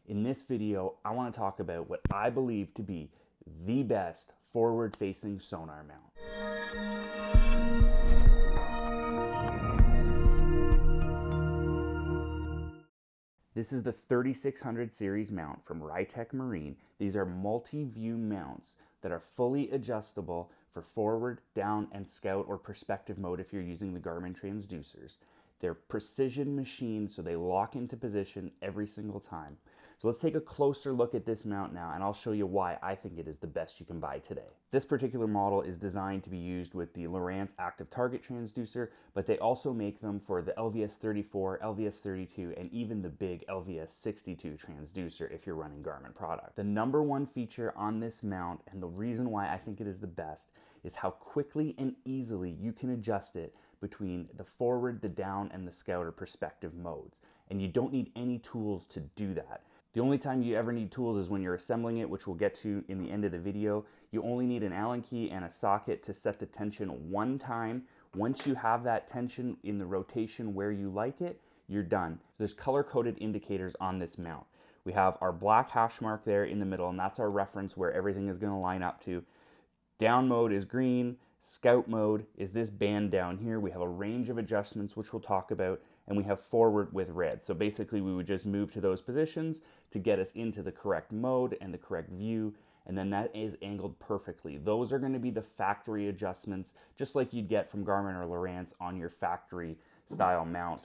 In this video, I want to talk about what I believe to be the best forward-facing sonar mount. This is the 3600 series mount from Rytek Marine. These are multi-view mounts that are fully adjustable for forward, down, and scout or perspective mode if you're using the Garmin transducers. They're precision machined, so they lock into position every single time. So let's take a closer look at this mount now, and I'll show you why I think it is the best you can buy today. This particular model is designed to be used with the Lowrance active target transducer, but they also make them for the LVS34, LVS32, and even the big LVS62 transducer if you're running Garmin product. The number one feature on this mount, and the reason why I think it is the best, is how quickly and easily you can adjust it between the forward, the down, and the scout or perspective modes. And you don't need any tools to do that. The only time you ever need tools is when you're assembling it, which we'll get to in the end of the video. You only need an Allen key and a socket to set the tension one time. Once you have that tension in the rotation where you like it, you're done. There's color-coded indicators on this mount. We have our black hash mark there in the middle, and that's our reference where everything is going to line up to. Down mode is green. Scout mode is this band down here. We have a range of adjustments, which we'll talk about, and we have forward with red. So basically we would just move to those positions to get us into the correct mode and the correct view, and then that is angled perfectly. Those are going to be the factory adjustments, just like you'd get from Garmin or Lowrance on your factory style mount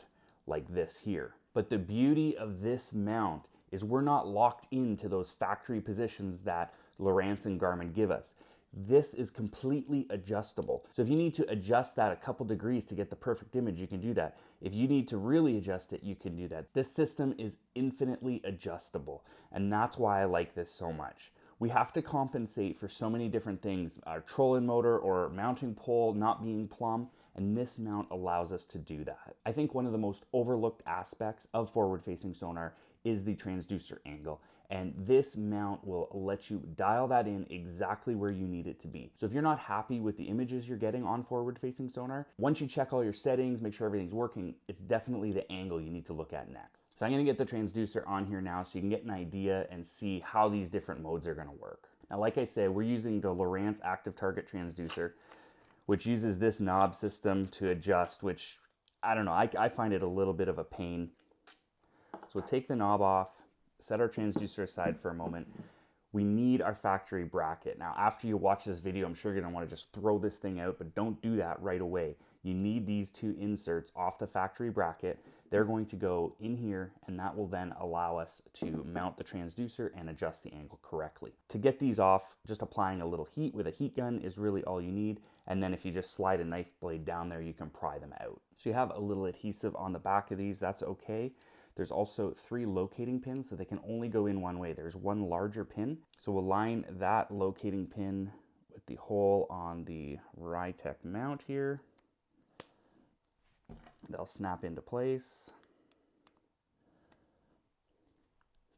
like this here. But the beauty of this mount is we're not locked into those factory positions that Lowrance and Garmin give us. This is completely adjustable. So if you need to adjust that a couple degrees to get the perfect image, you can do that. If you need to really adjust it, you can do that. This system is infinitely adjustable, and that's why I like this so much. We have to compensate for so many different things, our trolling motor or mounting pole not being plumb, and this mount allows us to do that. I think one of the most overlooked aspects of forward-facing sonar is the transducer angle. And this mount will let you dial that in exactly where you need it to be. So if you're not happy with the images you're getting on forward-facing sonar, once you check all your settings, make sure everything's working, it's definitely the angle you need to look at next. So I'm gonna get the transducer on here now so you can get an idea and see how these different modes are gonna work. Now, like I said, we're using the Lowrance active target transducer, which uses this knob system to adjust, which, I don't know, I find it a little bit of a pain. So we'll take the knob off, set our transducer aside for a moment. We need our factory bracket. Now, after you watch this video, I'm sure you're gonna wanna just throw this thing out, but don't do that right away. You need these two inserts off the factory bracket. They're going to go in here, and that will then allow us to mount the transducer and adjust the angle correctly. To get these off, just applying a little heat with a heat gun is really all you need. And then if you just slide a knife blade down there, you can pry them out. So you have a little adhesive on the back of these, that's okay. There's also 3 locating pins, so they can only go in one way. There's one larger pin. So we'll line that locating pin with the hole on the Rytek mount here. They'll snap into place.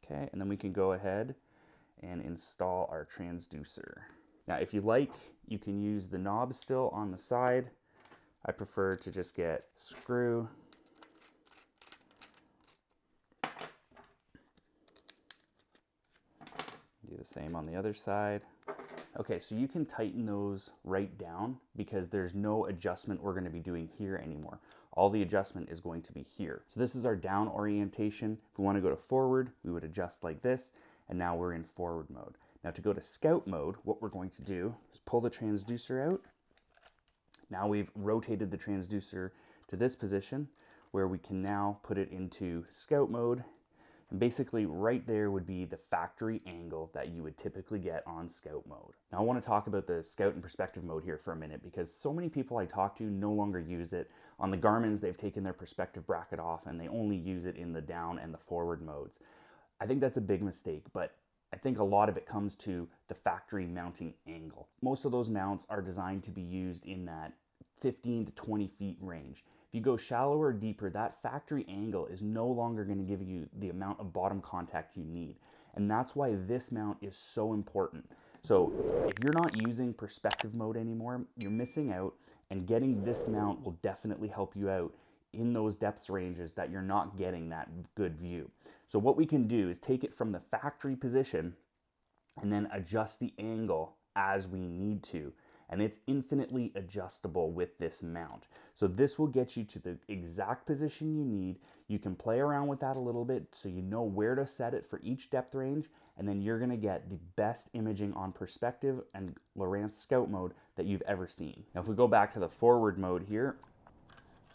Okay, and then we can go ahead and install our transducer. Now, if you like, you can use the knob still on the side. I prefer to just get screw, do the same on the other side. Okay, so you can tighten those right down because there's no adjustment we're going to be doing here anymore. All the adjustment is going to be here. So this is our down orientation. If we want to go to forward, we would adjust like this, and now we're in forward mode. Now to go to scout mode, what we're going to do is pull the transducer out. Now we've rotated the transducer to this position where we can now put it into scout mode. And basically right there would be the factory angle that you would typically get on scout mode. Now I want to talk about the scout and perspective mode here for a minute because so many people I talk to no longer use it. On the Garmin's, they've taken their perspective bracket off and they only use it in the down and the forward modes. I think that's a big mistake, but I think a lot of it comes to the factory mounting angle. Most of those mounts are designed to be used in that 15 to 20 feet range. If you go shallower or deeper, that factory angle is no longer going to give you the amount of bottom contact you need. And that's why this mount is so important. So if you're not using perspective mode anymore, you're missing out, and getting this mount will definitely help you out in those depth ranges that you're not getting that good view. So what we can do is take it from the factory position and then adjust the angle as we need to. And it's infinitely adjustable with this mount. So this will get you to the exact position you need. You can play around with that a little bit so you know where to set it for each depth range, and then you're gonna get the best imaging on perspective and Lowrance Scout mode that you've ever seen. Now if we go back to the forward mode here,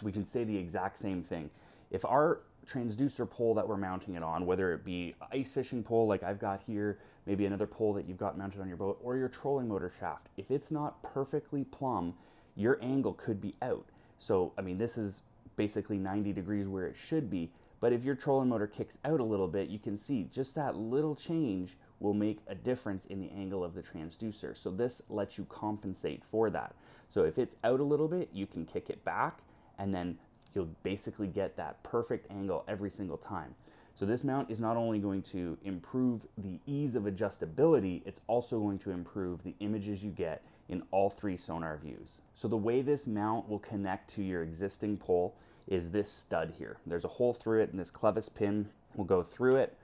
we can say the exact same thing. If our transducer pole that we're mounting it on, whether it be an ice fishing pole like I've got here, maybe another pole that you've got mounted on your boat, or your trolling motor shaft, if it's not perfectly plumb, your angle could be out. So, I mean, this is basically 90 degrees where it should be, but if your trolling motor kicks out a little bit, you can see just that little change will make a difference in the angle of the transducer. So this lets you compensate for that. So if it's out a little bit, you can kick it back, and then you'll basically get that perfect angle every single time. So this mount is not only going to improve the ease of adjustability, it's also going to improve the images you get in all three sonar views. So the way this mount will connect to your existing pole is this stud here. There's a hole through it, and this clevis pin will go through it.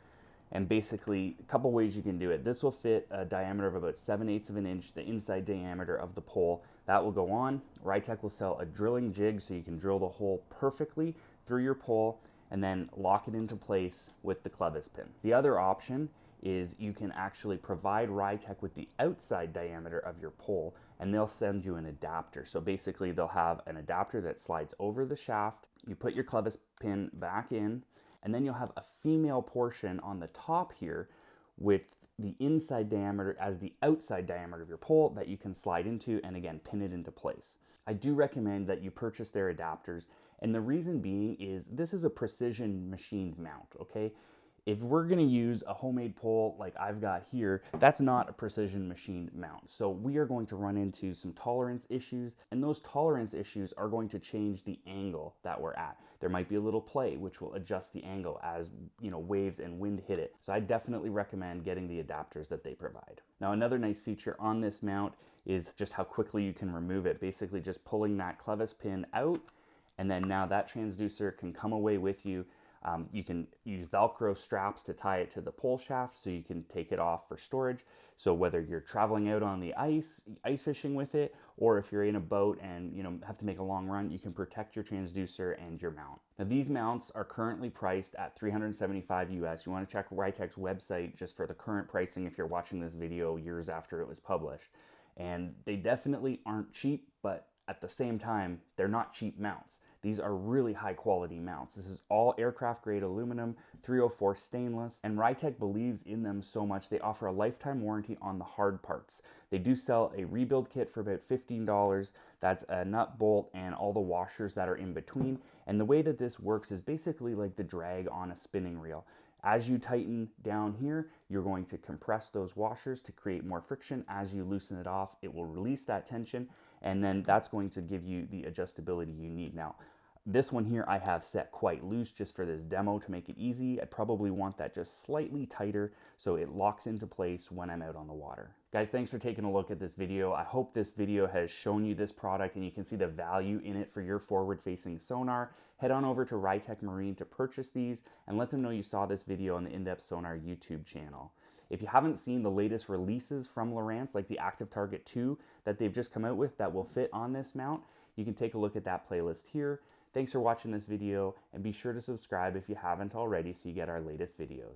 And basically, a couple ways you can do it. This will fit a diameter of about 7/8 of an inch, the inside diameter of the pole. That will go on. Rytek will sell a drilling jig so you can drill the hole perfectly through your pole and then lock it into place with the clevis pin. The other option is you can actually provide Rytek with the outside diameter of your pole, and they'll send you an adapter. So basically they'll have an adapter that slides over the shaft. You put your clevis pin back in, and then you'll have a female portion on the top here with the inside diameter as the outside diameter of your pole that you can slide into and again pin it into place. I do recommend that you purchase their adapters, and the reason being is this is a precision machined mount, okay? If we're gonna use a homemade pole like I've got here, that's not a precision machined mount. So we are going to run into some tolerance issues, and those tolerance issues are going to change the angle that we're at. There might be a little play which will adjust the angle as waves and wind hit it. So I definitely recommend getting the adapters that they provide. Now another nice feature on this mount is just how quickly you can remove it. Basically just pulling that clevis pin out, and then now that transducer can come away with you. You can use Velcro straps to tie it to the pole shaft so you can take it off for storage. So whether you're traveling out on the ice fishing with it, or if you're in a boat and have to make a long run, you can protect your transducer and your mount. Now these mounts are currently priced at $375 US. You want to check Rytek's website just for the current pricing if you're watching this video years after it was published. And they definitely aren't cheap, but at the same time, they're not cheap mounts. These are really high quality mounts. This is all aircraft grade aluminum, 304 stainless, and Rytek believes in them so much they offer a lifetime warranty on the hard parts. They do sell a rebuild kit for about $15. That's a nut, bolt, and all the washers that are in between. And the way that this works is basically like the drag on a spinning reel. As you tighten down here, you're going to compress those washers to create more friction. As you loosen it off, it will release that tension, and then that's going to give you the adjustability you need. Now, this one here I have set quite loose just for this demo to make it easy. I'd probably want that just slightly tighter so it locks into place when I'm out on the water. Guys, thanks for taking a look at this video. I hope this video has shown you this product and you can see the value in it for your forward-facing sonar. Head on over to Rytek Marine to purchase these and let them know you saw this video on the In-Depth Sonar YouTube channel. If you haven't seen the latest releases from Lowrance, like the Active Target 2 that they've just come out with that will fit on this mount, you can take a look at that playlist here. Thanks for watching this video, and be sure to subscribe if you haven't already so you get our latest videos.